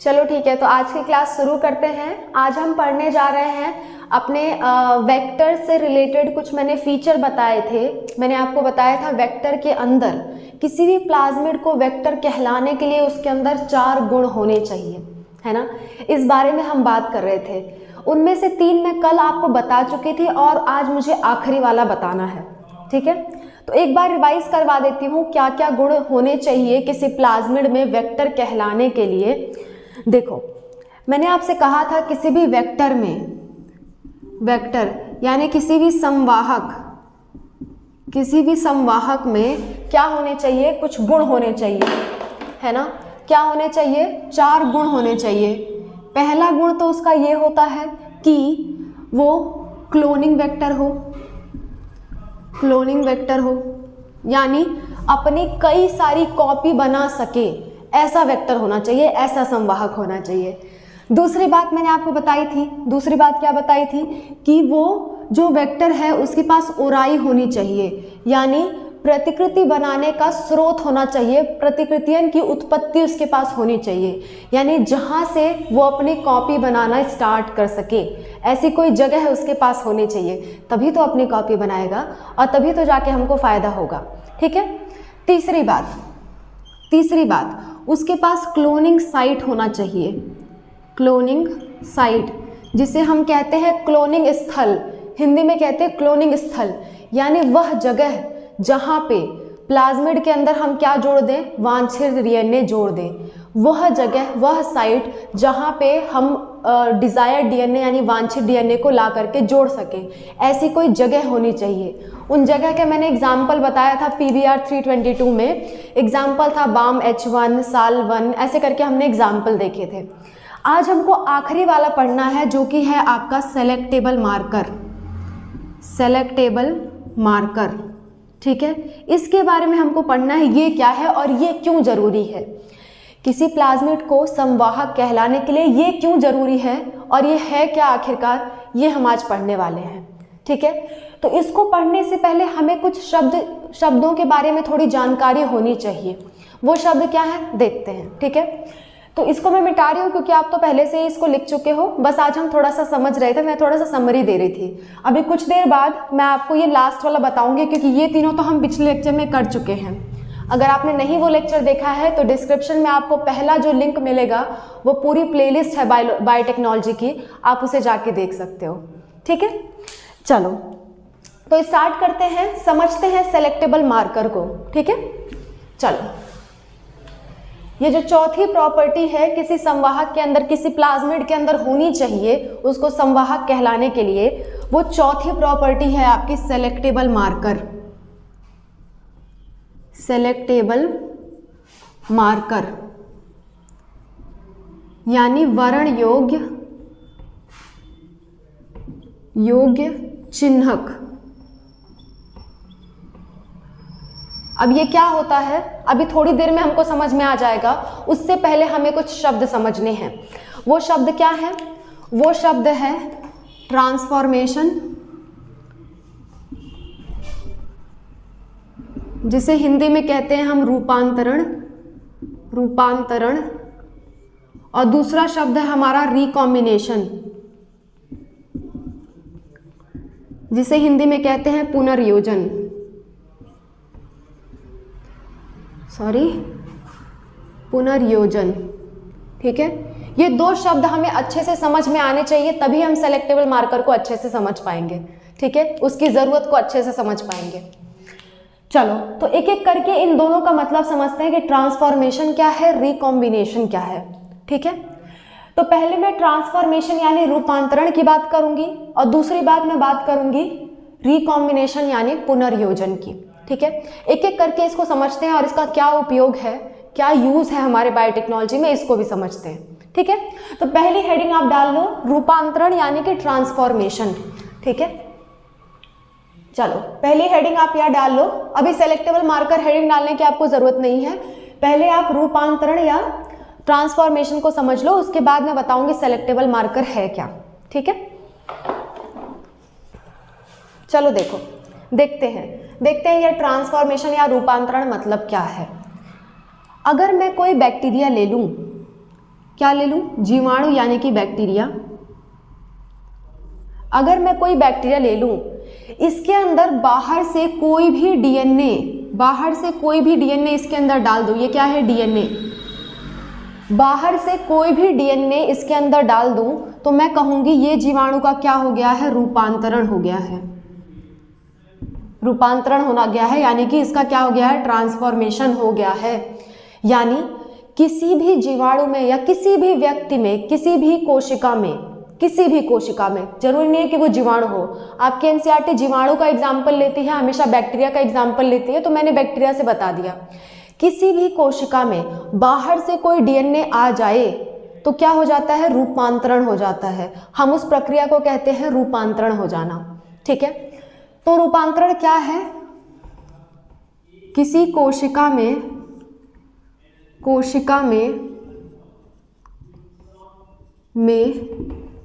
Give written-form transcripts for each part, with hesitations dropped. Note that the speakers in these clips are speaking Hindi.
चलो ठीक है, तो आज की क्लास शुरू करते हैं। आज हम पढ़ने जा रहे हैं अपने वेक्टर से रिलेटेड कुछ मैंने फीचर बताए थे। मैंने आपको बताया था वेक्टर के अंदर किसी भी प्लाज्मिड को वेक्टर कहलाने के लिए उसके अंदर 4 गुण होने चाहिए, है ना। इस बारे में हम बात कर रहे थे। उनमें से 3 मैं कल आपको बता चुकी थी और आज मुझे आखिरी वाला बताना है, ठीक है। तो एक बार रिवाइज करवा देती हूँ क्या क्या गुण होने चाहिए किसी प्लाज्मिड में वेक्टर कहलाने के लिए। देखो, मैंने आपसे कहा था किसी भी वेक्टर में, वेक्टर यानी किसी भी संवाहक में क्या होने चाहिए, कुछ गुण होने चाहिए, है ना। क्या होने चाहिए? 4 गुण होने चाहिए। पहला गुण तो उसका ये होता है कि वो क्लोनिंग वेक्टर हो, यानी अपनी कई सारी कॉपी बना सके, ऐसा वेक्टर होना चाहिए, ऐसा संवाहक होना चाहिए। दूसरी बात मैंने आपको बताई थी, दूसरी बात क्या बताई थी कि वो जो वेक्टर है उसके पास ओराई होनी चाहिए, यानी प्रतिकृति बनाने का स्रोत होना चाहिए, प्रतिकृतियन की उत्पत्ति उसके पास होनी चाहिए, यानी जहाँ से वो अपनी कॉपी बनाना स्टार्ट कर सके, ऐसी कोई जगह है उसके पास होनी चाहिए, तभी तो अपनी कॉपी बनाएगा और तभी तो जाके हमको फ़ायदा होगा, ठीक है। तीसरी बात उसके पास क्लोनिंग साइट होना चाहिए, क्लोनिंग साइट जिसे हम कहते हैं क्लोनिंग स्थल, हिंदी में कहते हैं क्लोनिंग स्थल, यानी वह जगह जहाँ पे प्लाज्मिड के अंदर हम क्या जोड़ दें, वांछित डीएनए जोड़ दें, वह जगह, वह साइट जहाँ पे हम डिज़ायर्ड डीएनए यानी वांछित डीएनए को ला करके जोड़ सकें, ऐसी कोई जगह होनी चाहिए। उन जगह के मैंने एग्जाम्पल बताया था PBR 322 में, एग्जाम्पल था BAM-H1, SAL1, ऐसे करके हमने एग्जाम्पल देखे थे। आज हमको आखिरी वाला पढ़ना है जो कि है आपका सेलेक्टेबल मार्कर, ठीक है। इसके बारे में हमको पढ़ना है, ये क्या है और ये क्यों ज़रूरी है, किसी प्लाज्मिड को संवाहक कहलाने के लिए ये क्यों ज़रूरी है और ये है क्या आखिरकार, ये हम आज पढ़ने वाले हैं, ठीक है। तो इसको पढ़ने से पहले हमें कुछ शब्दों के बारे में थोड़ी जानकारी होनी चाहिए। वो शब्द क्या है देखते हैं, ठीक है। तो इसको मैं मिटा रही हूँ क्योंकि आप तो पहले से ही इसको लिख चुके हो, बस आज हम थोड़ा सा समझ रहे थे, मैं थोड़ा सा समरी दे रही थी। अभी कुछ देर बाद मैं आपको ये लास्ट वाला बताऊंगी क्योंकि ये तीनों तो हम पिछले लेक्चर में कर चुके हैं। अगर आपने नहीं वो लेक्चर देखा है तो डिस्क्रिप्शन में आपको पहला जो लिंक मिलेगा वो पूरी प्लेलिस्ट है बायोटेक्नोलॉजी की, आप उसे जाके देख सकते हो, ठीक है। चलो तो स्टार्ट करते हैं, समझते हैं सेलेक्टेबल मार्कर को, ठीक है। चलो, ये जो चौथी प्रॉपर्टी है किसी संवाहक के अंदर, किसी प्लाज्मिड के अंदर होनी चाहिए उसको संवाहक कहलाने के लिए, वो चौथी प्रॉपर्टी है आपकी सेलेक्टेबल मार्कर, यानी वर्ण योग्य चिन्हक। अब ये क्या होता है अभी थोड़ी देर में हमको समझ में आ जाएगा, उससे पहले हमें कुछ शब्द समझने हैं। वो शब्द क्या है? वो शब्द है ट्रांसफॉर्मेशन, जिसे हिंदी में कहते हैं हम रूपांतरण, और दूसरा शब्द है हमारा रिकॉम्बिनेशन, जिसे हिंदी में कहते हैं पुनर्योजन, ठीक है। ये 2 शब्द हमें अच्छे से समझ में आने चाहिए, तभी हम सेलेक्टेबल मार्कर को अच्छे से समझ पाएंगे, ठीक है, उसकी ज़रूरत को अच्छे से समझ पाएंगे। चलो तो एक एक करके इन दोनों का मतलब समझते हैं कि ट्रांसफॉर्मेशन क्या है, रिकॉम्बिनेशन क्या है, ठीक है। तो पहले मैं ट्रांसफॉर्मेशन यानी रूपांतरण की बात करूंगी और दूसरी बात मैं बात करूंगी रिकॉम्बिनेशन यानी पुनर्योजन की, ठीक है। एक एक करके इसको समझते हैं और इसका क्या उपयोग है, क्या यूज है हमारे बायोटेक्नोलॉजी में, इसको भी समझते हैं, ठीक है। तो पहली हेडिंग आप डाल लो रूपांतरण यानी कि ट्रांसफॉर्मेशन, ठीक है। चलो पहली हेडिंग आप यहाँ डाल लो। अभी सेलेक्टेबल मार्कर हेडिंग डालने की आपको जरूरत नहीं है, पहले आप रूपांतरण या ट्रांसफॉर्मेशन को समझ लो, उसके बाद मैं बताऊंगी सेलेक्टेबल मार्कर है क्या, ठीक है। चलो देखते हैं यह ट्रांसफॉर्मेशन या रूपांतरण मतलब क्या है। अगर मैं कोई बैक्टीरिया ले लूं, क्या ले लूँ, जीवाणु यानी कि बैक्टीरिया। अगर मैं कोई बैक्टीरिया ले लूँ, इसके अंदर बाहर से कोई भी डीएनए इसके अंदर डाल दूँ, ये क्या है, डीएनए, बाहर से कोई भी डीएनए इसके अंदर डाल दूँ तो मैं कहूँगी ये जीवाणु का क्या हो गया है, रूपांतरण हो गया है, रूपांतरण होना गया है, यानी कि इसका क्या हो गया है, ट्रांसफॉर्मेशन हो गया है। यानी किसी भी जीवाणु में या किसी भी व्यक्ति में, किसी भी कोशिका में, जरूरी नहीं है कि वो जीवाणु हो। आपके एनसीईआरटी जीवाणु का एग्जाम्पल लेती है, हमेशा बैक्टीरिया का एग्जाम्पल लेती है, तो मैंने बैक्टीरिया से बता दिया। किसी भी कोशिका में बाहर से कोई डीएनए आ जाए तो क्या हो जाता है, रूपांतरण हो जाता है। हम उस प्रक्रिया को कहते हैं रूपांतरण हो जाना। ठीक है, तो रूपांतरण क्या है, किसी कोशिका में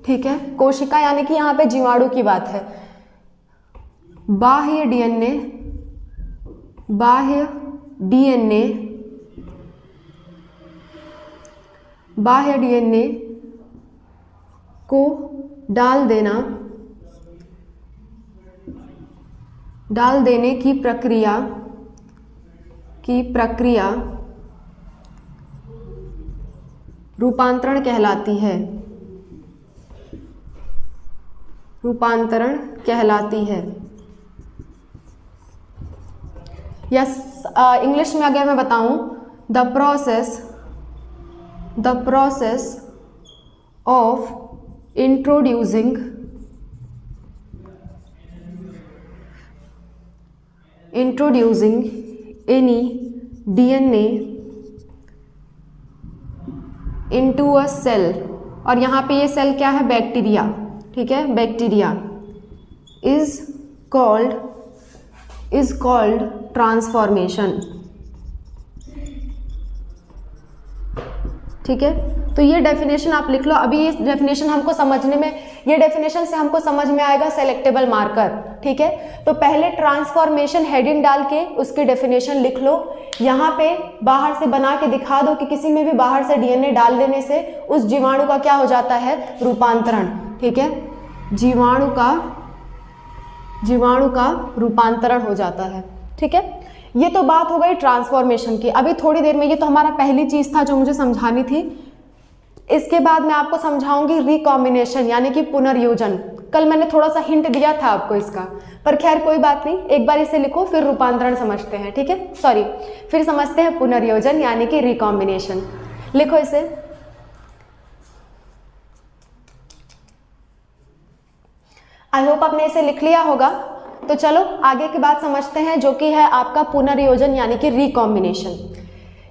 ठीक है, कोशिका यानी कि यहाँ पे जीवाणु की बात है, बाह्य डीएनए को डाल देने की प्रक्रिया रूपांतरण कहलाती है। या इंग्लिश में अगर मैं बताऊं, the process of introducing any DNA into a cell, और यहाँ पे ये सेल क्या है, बैक्टीरिया। ठीक है, बैक्टीरिया इज कॉल्ड ट्रांसफॉर्मेशन। ठीक है, तो ये डेफिनेशन आप लिख लो। अभी ये डेफिनेशन हमको समझने में, ये डेफिनेशन से हमको समझ में आएगा सेलेक्टेबल मार्कर। ठीक है, तो पहले ट्रांसफॉर्मेशन हेडिंग डाल के उसकी डेफिनेशन लिख लो। यहाँ पे बाहर से बना के दिखा दो कि किसी में भी बाहर से डीएनए डाल देने से उस जीवाणु का क्या हो जाता है, रूपांतरण। ठीक है, जीवाणु का रूपांतरण हो जाता है। ठीक है, ये तो बात हो गई ट्रांसफॉर्मेशन की। अभी थोड़ी देर में, ये तो हमारा पहली चीज था जो मुझे समझानी थी। इसके बाद मैं आपको समझाऊंगी रिकॉम्बिनेशन यानी कि पुनर्योजन। कल मैंने थोड़ा सा हिंट दिया था आपको इसका, पर खैर कोई बात नहीं, एक बार इसे लिखो फिर रूपांतरण समझते हैं। ठीक है, सॉरी, फिर समझते हैं पुनर्योजन यानी कि रिकॉम्बिनेशन। लिखो इसे। आई होप आपने इसे लिख लिया होगा। तो चलो आगे की बात समझते हैं, जो कि है आपका पुनर्योजन यानी कि रिकॉम्बिनेशन।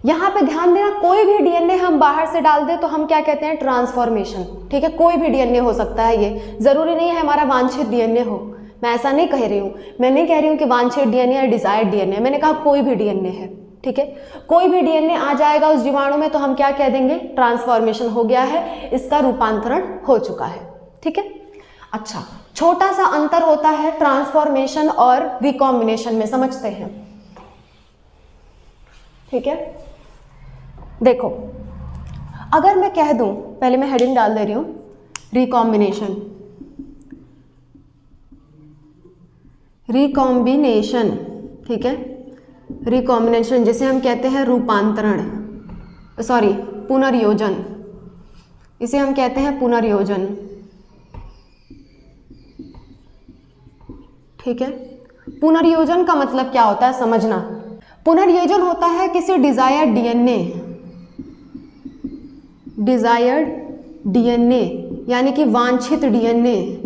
यहाँ पे ध्यान देना, कोई भी डीएनए हम बाहर से डाल दे तो हम क्या कहते हैं, ट्रांसफॉर्मेशन। ठीक है, कोई भी डीएनए हो सकता है, ये जरूरी नहीं है हमारा वांछित डीएनए हो। मैं ऐसा नहीं कह रही हूँ, मैं नहीं कह रही हूँ कि वांछित डीएनए या डिजायर्ड डीएनए, मैंने कहा कोई भी डीएनए है। ठीक है, कोई भी डीएनए आ जाएगा उस जीवाणु में तो हम क्या कह देंगे, ट्रांसफॉर्मेशन हो गया है, इसका रूपांतरण हो चुका है। ठीक है, अच्छा, छोटा सा अंतर होता है ट्रांसफॉर्मेशन और रिकॉम्बिनेशन में, समझते हैं। ठीक है, देखो, अगर मैं कह दूं, पहले मैं हेडिंग डाल दे रही हूं, रिकॉम्बिनेशन, ठीक है, रिकॉम्बिनेशन जिसे हम कहते हैं रूपांतरण, सॉरी पुनर्योजन, इसे हम कहते हैं पुनर्योजन। ठीक है, पुनर्योजन का मतलब क्या होता है समझना। पुनर्योजन होता है किसी डिजायर्ड डीएनए यानी कि वांछित डीएनए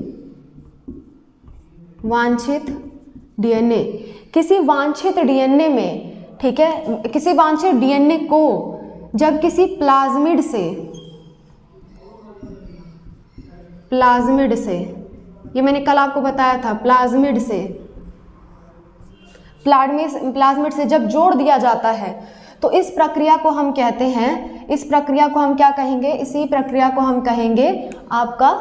किसी वांछित डीएनए में, ठीक है, किसी वांछित डीएनए को जब किसी प्लाज्मिड से, ये मैंने कल आपको बताया था, प्लाज्मिड से जब जोड़ दिया जाता है तो इस प्रक्रिया को हम कहते हैं, इस प्रक्रिया को हम क्या कहेंगे, इसी प्रक्रिया को हम कहेंगे आपका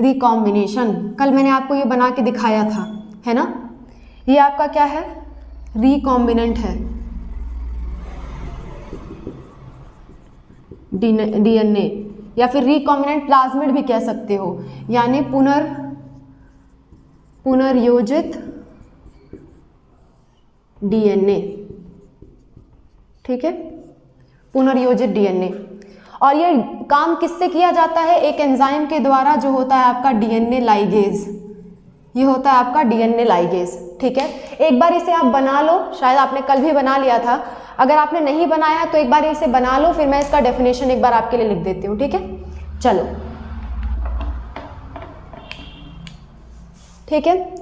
रिकॉम्बिनेशन। कल मैंने आपको ये बना के दिखाया था, है ना, ये आपका क्या है, रिकॉम्बिनेंट है, डीएनए। या फिर रिकॉम्बिनेंट प्लाज्मिड भी कह सकते हो, यानी पुनर्योजित डीएनए, ठीक है, पुनर्योजित डीएनए। और ये काम किससे किया जाता है? एक एंजाइम के द्वारा जो होता है आपका डीएनए लाइगेज, ये होता है आपका डीएनए लाइगेज, ठीक है। एक बार इसे आप बना लो, शायद आपने कल भी बना लिया था, अगर आपने नहीं बनाया है तो एक बार इसे बना लो, फिर मैं इसका डेफिनेशन एक बार आपके लिए लिख देती हूँ, ठीक है। चलो, ठीक है,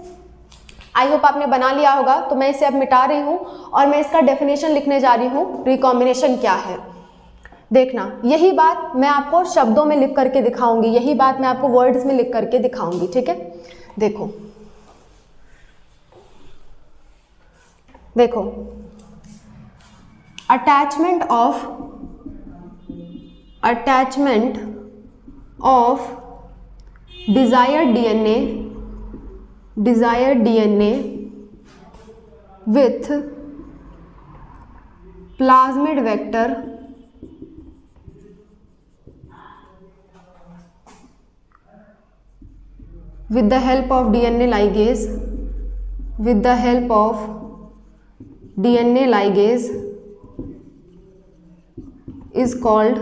आई होप आपने बना लिया होगा। तो मैं इसे अब मिटा रही हूँ और मैं इसका डेफिनेशन लिखने जा रही हूँ, रिकॉम्बिनेशन क्या है। देखना, यही बात मैं आपको शब्दों में लिख करके दिखाऊंगी, यही बात मैं आपको वर्ड्स में लिख करके दिखाऊंगी, ठीक है। देखो देखो, attachment of desired DNA with plasmid vector with the help of DNA ligase is called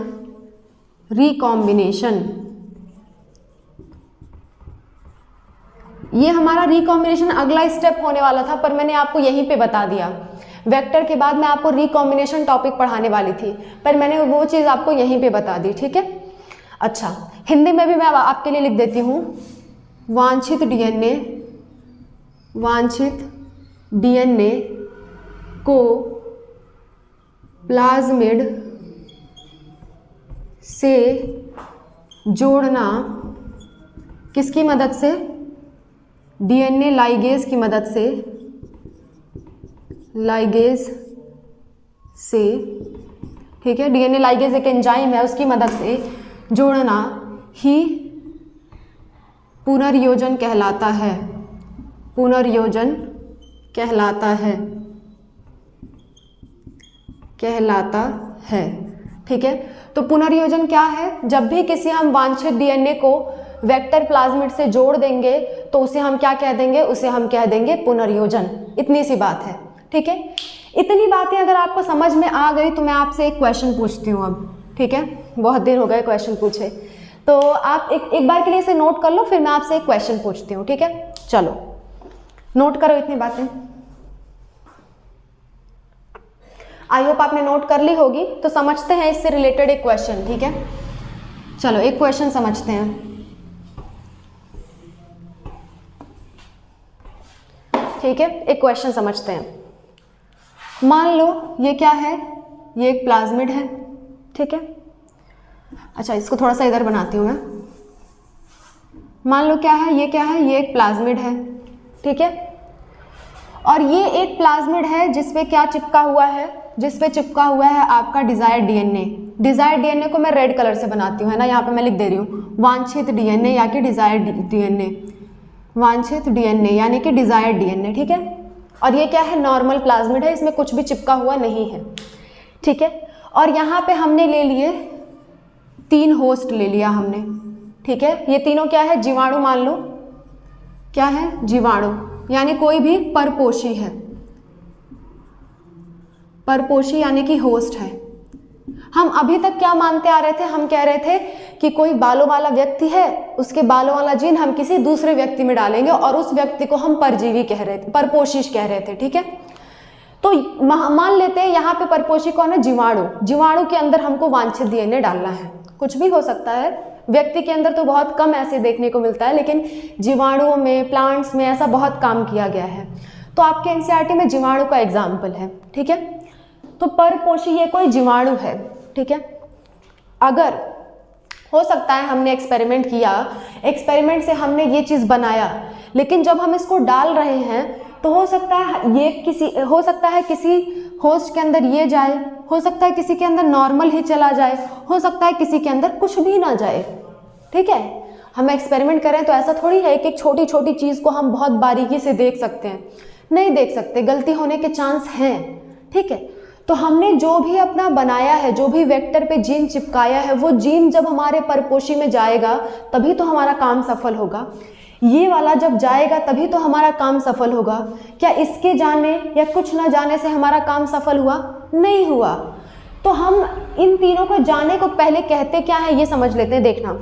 recombination। ये हमारा रिकॉम्बिनेशन अगला स्टेप होने वाला था, पर मैंने आपको यहीं पे बता दिया। वेक्टर के बाद मैं आपको रिकॉम्बिनेशन टॉपिक पढ़ाने वाली थी, पर मैंने वो चीज़ आपको यहीं पे बता दी, ठीक है। अच्छा, हिंदी में भी मैं आपके लिए लिख देती हूँ, वांछित डीएनए को प्लाज्मिड से जोड़ना किसकी मदद से? डीएनए लाइगेज की मदद से, ठीक है, डीएनए लाइगेज एक एंजाइम है, उसकी मदद से जोड़ना ही पुनर्योजन कहलाता है, ठीक है। तो पुनर्योजन क्या है? जब भी किसी हम वांछित डीएनए को वेक्टर प्लाज्मिड से जोड़ देंगे तो उसे हम क्या कह देंगे? उसे हम कह देंगे पुनर्योजन। इतनी सी बात है, ठीक है। इतनी बातें अगर आपको समझ में आ गई तो मैं आपसे एक क्वेश्चन पूछती हूँ अब, ठीक है। बहुत दिन हो गए क्वेश्चन पूछे, तो आप एक बार के लिए इसे नोट कर लो, फिर मैं आपसे एक क्वेश्चन पूछती हूँ, ठीक है। चलो नोट करो इतनी बातें। आई होप आपने नोट कर ली होगी। तो समझते हैं इससे रिलेटेड एक क्वेश्चन, ठीक है। चलो एक क्वेश्चन समझते हैं, ठीक है। एक क्वेश्चन समझते हैं। मान लो ये क्या है? ये एक प्लाज्मिड है, ठीक है। अच्छा, इसको थोड़ा सा इधर बनाती हूँ मैं। मान लो क्या है? ये क्या है? ये एक प्लाज्मिड है, ठीक है। और ये एक प्लाज्मिड है जिसपे क्या चिपका हुआ है? जिसपे चिपका हुआ है आपका डिजायर्ड डीएनए। डिजायर्ड डीएनए को मैं रेड कलर से बनाती हूँ, है ना। यहाँ पे मैं लिख दे रही हूँ वांछित डीएनए या कि डिजायर्ड डीएनए, वांछित डीएनए यानी कि डिजायर्ड डीएनए, ठीक है। और ये क्या है? नॉर्मल प्लाज्मिड है, इसमें कुछ भी चिपका हुआ नहीं है, ठीक है। और यहाँ पे हमने ले लिए 3 होस्ट ले लिया हमने, ठीक है। ये तीनों क्या है? जीवाणु मान लो। क्या है? जीवाणु, यानी कोई भी परपोषी है। परपोषी यानी कि होस्ट है। हम अभी तक क्या मानते आ रहे थे? हम कह रहे थे कि कोई बालों वाला व्यक्ति है, उसके बालों वाला जीन हम किसी दूसरे व्यक्ति में डालेंगे और उस व्यक्ति को हम परजीवी कह रहे थे, परपोषी कह रहे थे, ठीक है। तो मान लेते हैं यहाँ पे परपोषी कौन है? जीवाणु। जीवाणु के अंदर हमको वांछित डीएनए डालना है। कुछ भी हो सकता है, व्यक्ति के अंदर तो बहुत कम ऐसे देखने को मिलता है, लेकिन जीवाणुओं में, प्लांट्स में ऐसा बहुत काम किया गया है। तो आपके एनसीईआरटी में जीवाणु का एग्जाम्पल है, ठीक है। तो परपोषी ये कोई जीवाणु है, ठीक है। अगर हो सकता है हमने एक्सपेरिमेंट किया, एक्सपेरिमेंट से हमने ये चीज़ बनाया, लेकिन जब हम इसको डाल रहे हैं तो हो सकता है किसी होस्ट के अंदर ये जाए, हो सकता है किसी के अंदर नॉर्मल ही चला जाए, हो सकता है किसी के अंदर कुछ भी ना जाए, ठीक है। हम एक्सपेरिमेंट करें तो ऐसा थोड़ी है कि एक छोटी छोटी चीज़ को हम बहुत बारीकी से देख सकते हैं, नहीं देख सकते, गलती होने के चांस हैं, ठीक है। तो हमने जो भी अपना बनाया है, जो भी वेक्टर पे जीन चिपकाया है, वो जीन जब हमारे परपोषी में जाएगा तभी तो हमारा काम सफल होगा। ये वाला जब जाएगा तभी तो हमारा काम सफल होगा। क्या इसके जाने या कुछ ना जाने से हमारा काम सफल हुआ? नहीं हुआ। तो हम इन तीनों को जाने को पहले कहते क्या है ये समझ लेते हैं। देखना,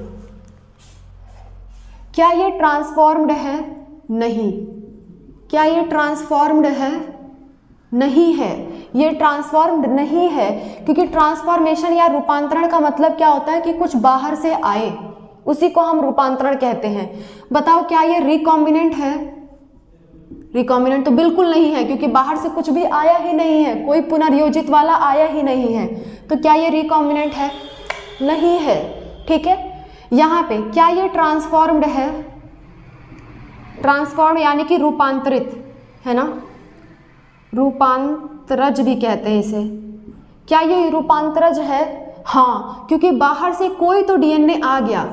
क्या ये ट्रांसफॉर्म्ड है? नहीं। क्या ये ट्रांसफॉर्म्ड है? नहीं है। ये ट्रांसफॉर्म्ड नहीं है, क्योंकि ट्रांसफॉर्मेशन या रूपांतरण का मतलब क्या होता है कि कुछ बाहर से आए, उसी को हम रूपांतरण कहते हैं। बताओ, क्या ये रिकॉम्बिनेंट है? रिकॉम्बिनेंट तो बिल्कुल नहीं है, क्योंकि बाहर से कुछ भी आया ही नहीं है, कोई पुनर्योजित वाला आया ही नहीं है। तो क्या ये रिकॉम्बिनेंट है? नहीं है। ठीक है, यहाँ पे क्या ये ट्रांसफॉर्म्ड है? ट्रांसफॉर्म यानी कि रूपांतरित, है ना, रूपांतरज भी कहते हैं इसे। क्या ये रूपांतरज है? हाँ, क्योंकि बाहर से कोई तो डीएनए आ गया।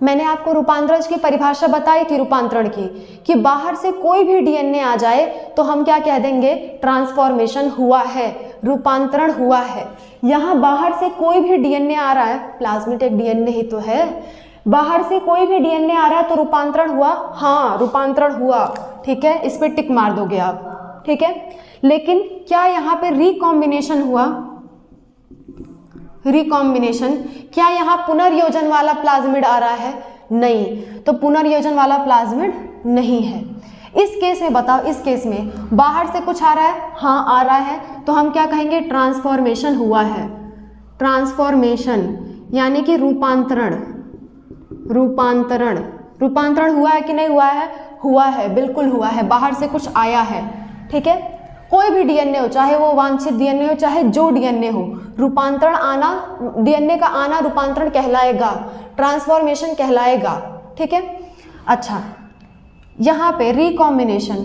मैंने आपको रूपांतरज की परिभाषा बताई थी रूपांतरण की, कि बाहर से कोई भी डीएनए आ जाए तो हम क्या कह देंगे? ट्रांसफॉर्मेशन हुआ है, रूपांतरण हुआ है। यहाँ बाहर से कोई भी डीएनए आ रहा है, प्लाज्मिड एक डीएनए ही तो है, बाहर से कोई भी डीएनए आ रहा है तो रूपांतरण हुआ? हाँ, रूपांतरण हुआ। ठीक है, इस पे टिक मार दोगे आप। ठीक है, लेकिन क्या यहाँ पे रिकॉम्बिनेशन हुआ? रिकॉम्बिनेशन, क्या यहाँ पुनर्योजन वाला प्लाज्मिड आ रहा है? नहीं। तो पुनर्योजन वाला प्लाज्मिड नहीं है। इस केस में बताओ, इस केस में बाहर से कुछ आ रहा है? हाँ, आ रहा है। तो हम क्या कहेंगे? ट्रांसफॉर्मेशन हुआ है। ट्रांसफॉर्मेशन यानी कि रूपांतरण। रूपांतरण, रूपांतरण हुआ है कि नहीं हुआ है? हुआ है, बिल्कुल हुआ है। बाहर से कुछ आया है। ठीक है, कोई भी डीएनए हो, चाहे वो वांछित डीएनए हो, चाहे जो डीएनए हो, रूपांतरण आना, डीएनए का आना रूपांतरण कहलाएगा, ट्रांसफॉर्मेशन कहलाएगा। ठीक है, अच्छा, यहाँ पे रिकॉम्बिनेशन,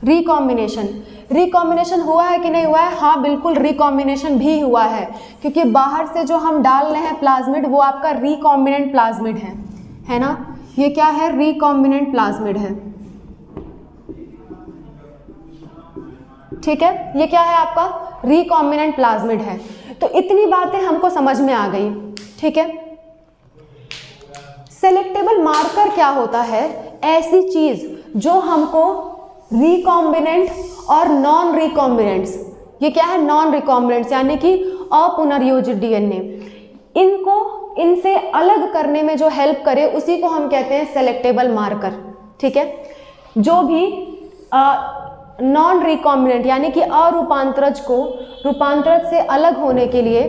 रिकॉम्बिनेशन, रिकॉम्बिनेशन हुआ है कि नहीं हुआ है? हाँ, बिल्कुल रिकॉम्बिनेशन भी हुआ है, क्योंकि बाहर से जो हम डाल रहे हैं प्लाज्मिड वो आपका रिकॉम्बिनेंट प्लाज्मिड है ना। ये क्या है? रिकॉम्बिनेंट प्लाज्मिड है। ठीक है, ये क्या है आपका? रिकॉम्बिनेंट प्लाज्मिड है। तो इतनी बातें हमको समझ में आ गई। ठीक है, सेलेक्टेबल मार्कर क्या होता है? ऐसी चीज जो हमको रिकॉम्बिनेंट और नॉन रिकॉम्बिनेंट्स, ये क्या है? नॉन रिकॉम्बिनेंट्स यानी कि अपुनर्योजित डीएनए, इनको इनसे अलग करने में जो हेल्प करे उसी को हम कहते हैं सेलेक्टेबल मार्कर। ठीक है, जो भी नॉन रिकॉम्बिनेंट यानी कि अरूपांतरज को रूपांतरज से अलग होने के लिए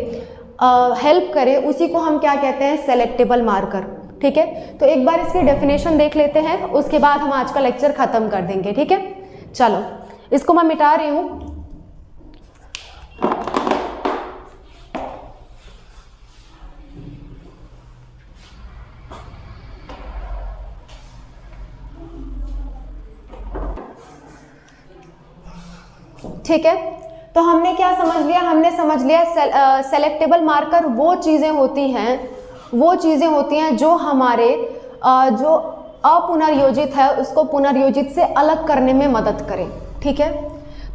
हेल्प करे उसी को हम क्या कहते हैं? Selectable marker. ठीक है, तो एक बार इसकी डेफिनेशन देख लेते हैं, उसके बाद हम आज का लेक्चर खत्म कर देंगे। ठीक है, चलो इसको मैं मिटा रही हूं। ठीक है, तो हमने क्या समझ लिया? हमने समझ लिया सेलेक्टेबल मार्कर वो चीज़ें होती हैं जो हमारे जो अपुनर्योजित है उसको पुनर्योजित से अलग करने में मदद करें। ठीक है,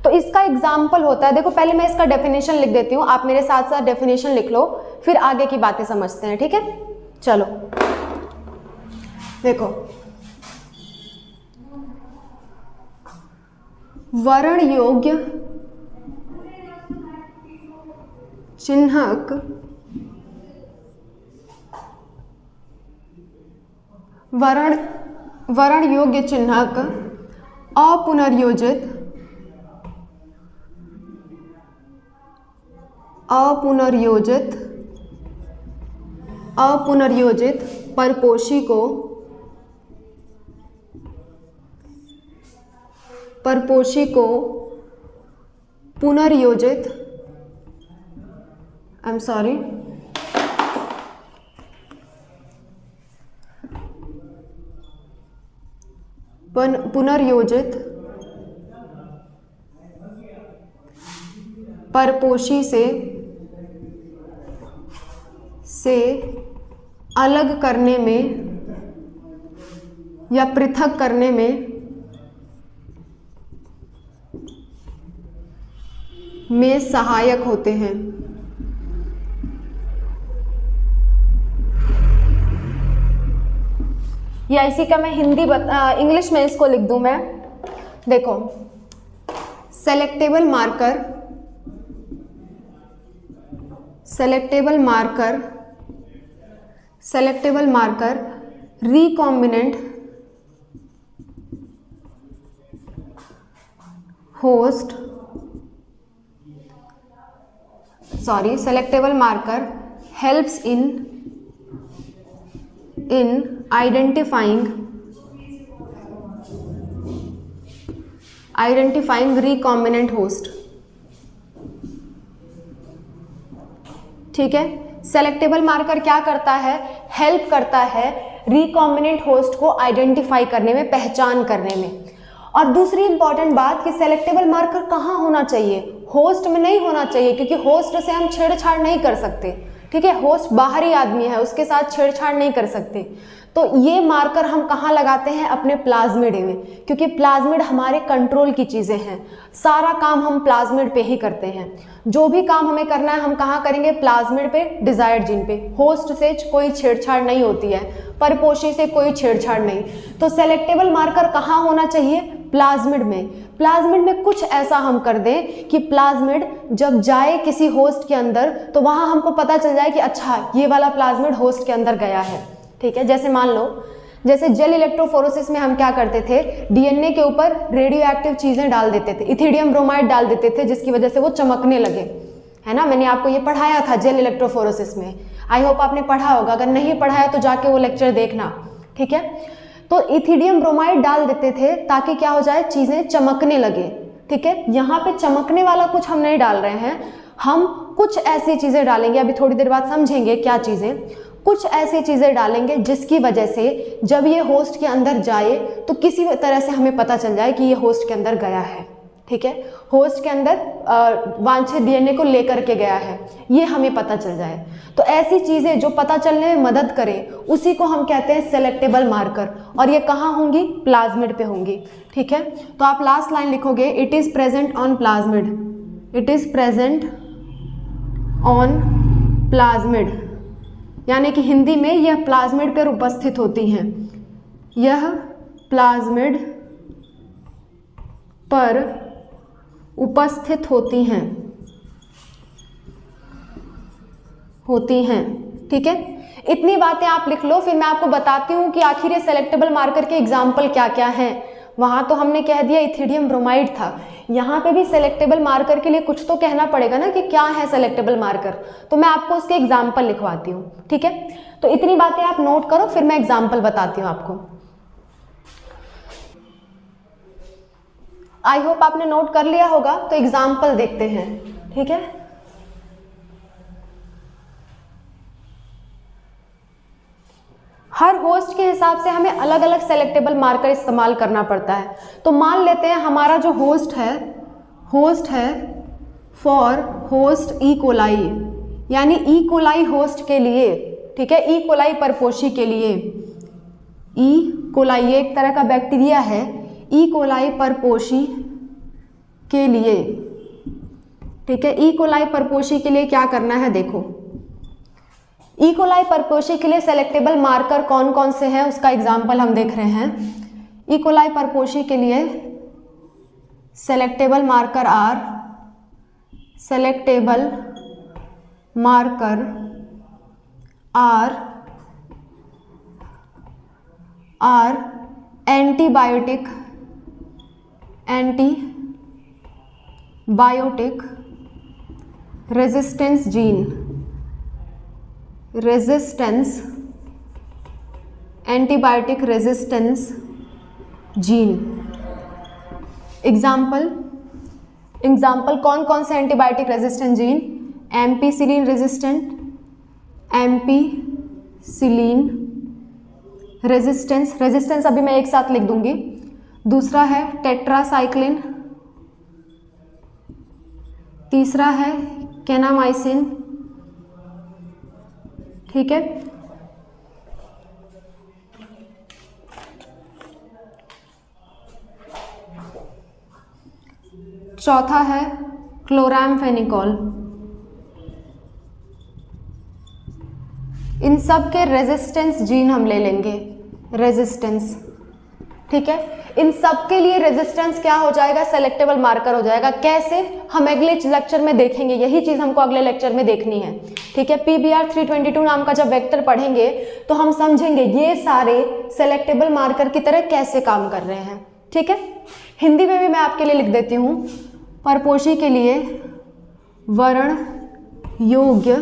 तो इसका एग्जाम्पल होता है, देखो पहले मैं इसका डेफिनेशन लिख देती हूँ, आप मेरे साथ साथ डेफिनेशन लिख लो, फिर आगे की बातें समझते हैं। ठीक है, चलो देखो, वर्ण योग्य चिन्हक वर्ण योग्य चिन्हक अपुनर्योजित परपोषी को पुनर्योजित पुनर्योजित परपोषी से अलग करने में या पृथक करने में में सहायक होते हैं। या इसी का मैं इंग्लिश में इसको लिख दूं मैं, देखो, selectable marker recombinant host, selectable marker helps in identifying recombinant host। ठीक है, सेलेक्टेबल मार्कर क्या करता है, हेल्प करता है रिकॉम्बिनेंट होस्ट को आइडेंटिफाई करने में, पहचान करने में। और दूसरी इंपॉर्टेंट बात कि सेलेक्टेबल मार्कर कहाँ होना चाहिए, होस्ट में नहीं होना चाहिए, क्योंकि होस्ट से हम छेड़छाड़ नहीं कर सकते। ठीक है, होस्ट बाहरी आदमी है, उसके साथ छेड़छाड़ नहीं कर सकते। तो ये मार्कर हम कहाँ लगाते हैं, अपने प्लाज्मिड में, क्योंकि प्लाज्मिड हमारे कंट्रोल की चीज़ें हैं। सारा काम हम प्लाज्मिड पे ही करते हैं। जो भी काम हमें करना है हम कहाँ करेंगे, प्लाज्मिड पे, डिजायर्ड जीन पे। होस्ट से कोई छेड़छाड़ नहीं होती है, परपोषी से कोई छेड़छाड़ नहीं। तो सेलेक्टेबल मार्कर कहाँ होना चाहिए, प्लाज्मिड में। प्लाज्मिड में कुछ ऐसा हम कर दें कि प्लाज्मिड जब जाए किसी होस्ट के अंदर तो वहाँ हमको पता चल जाए कि अच्छा ये वाला प्लाज्मिड होस्ट के अंदर गया है। ठीक है, जैसे मान लो, जैसे जेल इलेक्ट्रोफोरेसिस में हम क्या करते थे, डीएनए के ऊपर रेडियो एक्टिव चीज़ें डाल देते थे, इथिडियम ब्रोमाइड डाल देते थे, जिसकी वजह से वो चमकने लगे, है ना। मैंने आपको ये पढ़ाया था जेल इलेक्ट्रोफोरेसिस में, आई होप आपने पढ़ा होगा। अगर नहीं पढ़ा है तो जाके वो लेक्चर देखना। ठीक है, तो इथिडियम ब्रोमाइड डाल देते थे ताकि क्या हो जाए, चीज़ें चमकने लगे। ठीक है, यहाँ पे चमकने वाला कुछ हम नहीं डाल रहे हैं, हम कुछ ऐसी चीज़ें डालेंगे, अभी थोड़ी देर बाद समझेंगे क्या चीज़ें। कुछ ऐसी चीज़ें डालेंगे जिसकी वजह से जब ये होस्ट के अंदर जाए तो किसी तरह से हमें पता चल जाए कि ये होस्ट के अंदर गया है। ठीक है, होस्ट के अंदर वांछित डीएनए को लेकर के गया है, ये हमें पता चल जाए। तो ऐसी चीज़ें जो पता चलने में मदद करें उसी को हम कहते हैं सेलेक्टेबल मार्कर, और ये कहाँ होंगी, प्लाज्मिड पे होंगी। ठीक है, तो आप लास्ट लाइन लिखोगे, it is present on plasmid, it is present on plasmid, यानी कि हिंदी में यह प्लाज्मिड पर उपस्थित होती हैं, यह प्लाज्मिड पर उपस्थित होती हैं। ठीक है, इतनी बातें आप लिख लो, फिर मैं आपको बताती हूँ कि आखिर ये सेलेक्टेबल मार्कर के एग्जाम्पल क्या क्या हैं। वहाँ तो हमने कह दिया इथिडियम ब्रोमाइड था, यहाँ पे भी सेलेक्टेबल मार्कर के लिए कुछ तो कहना पड़ेगा ना कि क्या है सेलेक्टेबल मार्कर, तो मैं आपको उसके एग्जाम्पल लिखवाती हूँ। ठीक है, तो इतनी बातें आप नोट करो, फिर मैं एग्जाम्पल बताती हूँ आपको। आई होप आपने नोट कर लिया होगा, तो एग्जाम्पल देखते हैं। ठीक है, हर होस्ट के हिसाब से हमें अलग अलग सेलेक्टेबल मार्कर इस्तेमाल करना पड़ता है। तो मान लेते हैं हमारा जो होस्ट है फॉर होस्ट ई कोलाई, यानी ई कोलाई होस्ट के लिए। ठीक है, ई कोलाई परपोषी के लिए, ई कोलाई ये एक तरह का बैक्टीरिया है, ई कोलाई परपोषी के लिए। ठीक है, ई कोलाई परपोषी के लिए क्या करना है, देखो, ई कोलाई परपोषी के लिए सेलेक्टेबल मार्कर कौन कौन से हैं उसका एग्जाम्पल हम देख रहे हैं। ई कोलाई परपोषी के लिए selectable marker are antibiotic resistance antibiotic resistance gene. Example कौन कौन से antibiotic resistance gene, ampicillin resistance अभी मैं एक साथ लिख दूंगी। दूसरा है टेट्रासाइक्लिन, तीसरा है केनामाइसिन। ठीक है, चौथा है क्लोरामफेनिकॉल। इन सब के रेजिस्टेंस जीन हम ले लेंगे, रेजिस्टेंस, ठीक है। इन सब के लिए रेजिस्टेंस क्या हो जाएगा, सेलेक्टेबल मार्कर हो जाएगा। कैसे, हम अगले लेक्चर में देखेंगे, यही चीज हमको अगले लेक्चर में देखनी है, ठीक है। PBr322 नाम का जब वेक्टर पढ़ेंगे तो हम समझेंगे ये सारे सेलेक्टेबल मार्कर की तरह कैसे काम कर रहे हैं, ठीक है। हिंदी में भी मैं आपके लिए लिख देती हूँ, परपोषी के लिए वर्ण योग्य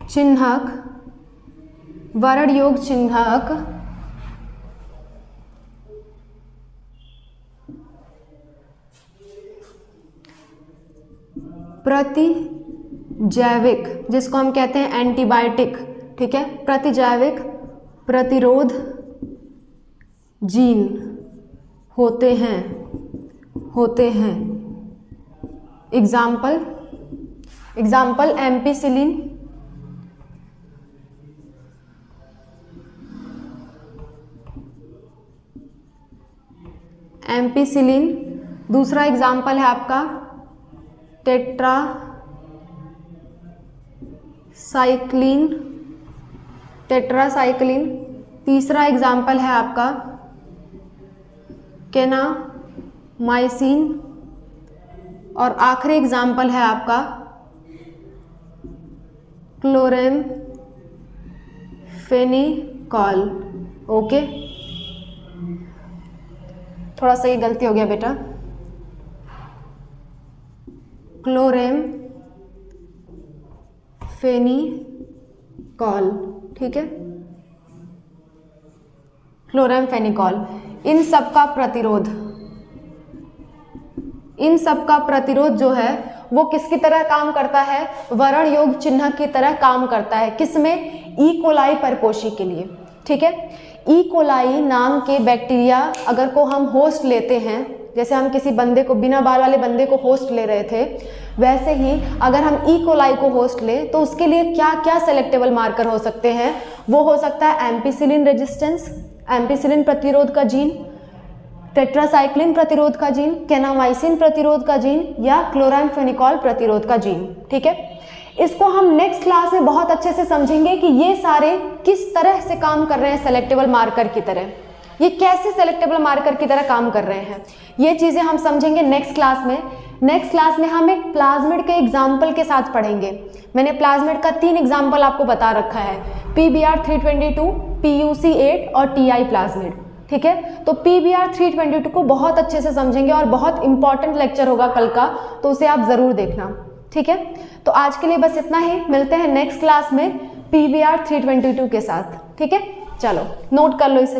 चिन्हक, वर्ण योग चिन्हक प्रतिजैविक, जिसको हम कहते हैं एंटीबायोटिक, ठीक है, प्रतिजैविक प्रतिरोध जीन होते हैं एग्जाम्पल एम्पिसिलिन, एम्पिसिलिन। दूसरा एग्जाम्पल है आपका टेट्रासाइक्लिन। तीसरा एग्जाम्पल है आपका केनामाइसिन। और आखिरी एग्जाम्पल है आपका क्लोरेमफेनिकॉल। ओके, थोड़ा सा ये गलती हो गया बेटा, क्लोरेमफेनिकॉल, ठीक है, क्लोरेमफेनिकॉल। इन सब का प्रतिरोध जो है वो किसकी तरह काम करता है, वर्ण योग चिन्ह की तरह काम करता है। किसमें, ई कोलाई परपोषी के लिए, ठीक है। ई कोलाई नाम के बैक्टीरिया अगर को हम होस्ट लेते हैं, जैसे हम किसी बंदे को, बिना बाल वाले बंदे को होस्ट ले रहे थे, वैसे ही अगर हम ई कोलाई को होस्ट लें तो उसके लिए क्या क्या सेलेक्टेबल मार्कर हो सकते हैं। वो हो सकता है एम्पिसिलिन रेजिस्टेंस, एम्पिसिलिन प्रतिरोध का जीन, टेट्रासाइक्लिन प्रतिरोध का जीन, केनामाइसिन प्रतिरोध का जीन, या क्लोरामफेनिकॉल प्रतिरोध का जीन, ठीक है। इसको हम नेक्स्ट क्लास में बहुत अच्छे से समझेंगे कि ये सारे किस तरह से काम कर रहे हैं सेलेक्टेबल मार्कर की तरह, ये कैसे सेलेक्टेबल मार्कर की तरह काम कर रहे हैं, ये चीज़ें हम समझेंगे नेक्स्ट क्लास में। नेक्स्ट क्लास में हम एक प्लाज्मिड के एग्जाम्पल के साथ पढ़ेंगे। मैंने प्लाज्मिड का 3 एग्जाम्पल आपको बता रखा है, PBr322, PUC8 और TI प्लाज्मिड, ठीक है। तो PBr322 को बहुत अच्छे से समझेंगे और बहुत इंपॉर्टेंट लेक्चर होगा कल का, तो उसे आप ज़रूर देखना, ठीक है। तो आज के लिए बस इतना ही, मिलते हैं नेक्स्ट क्लास में PBr322 के साथ, ठीक है। चलो नोट कर लो इसे।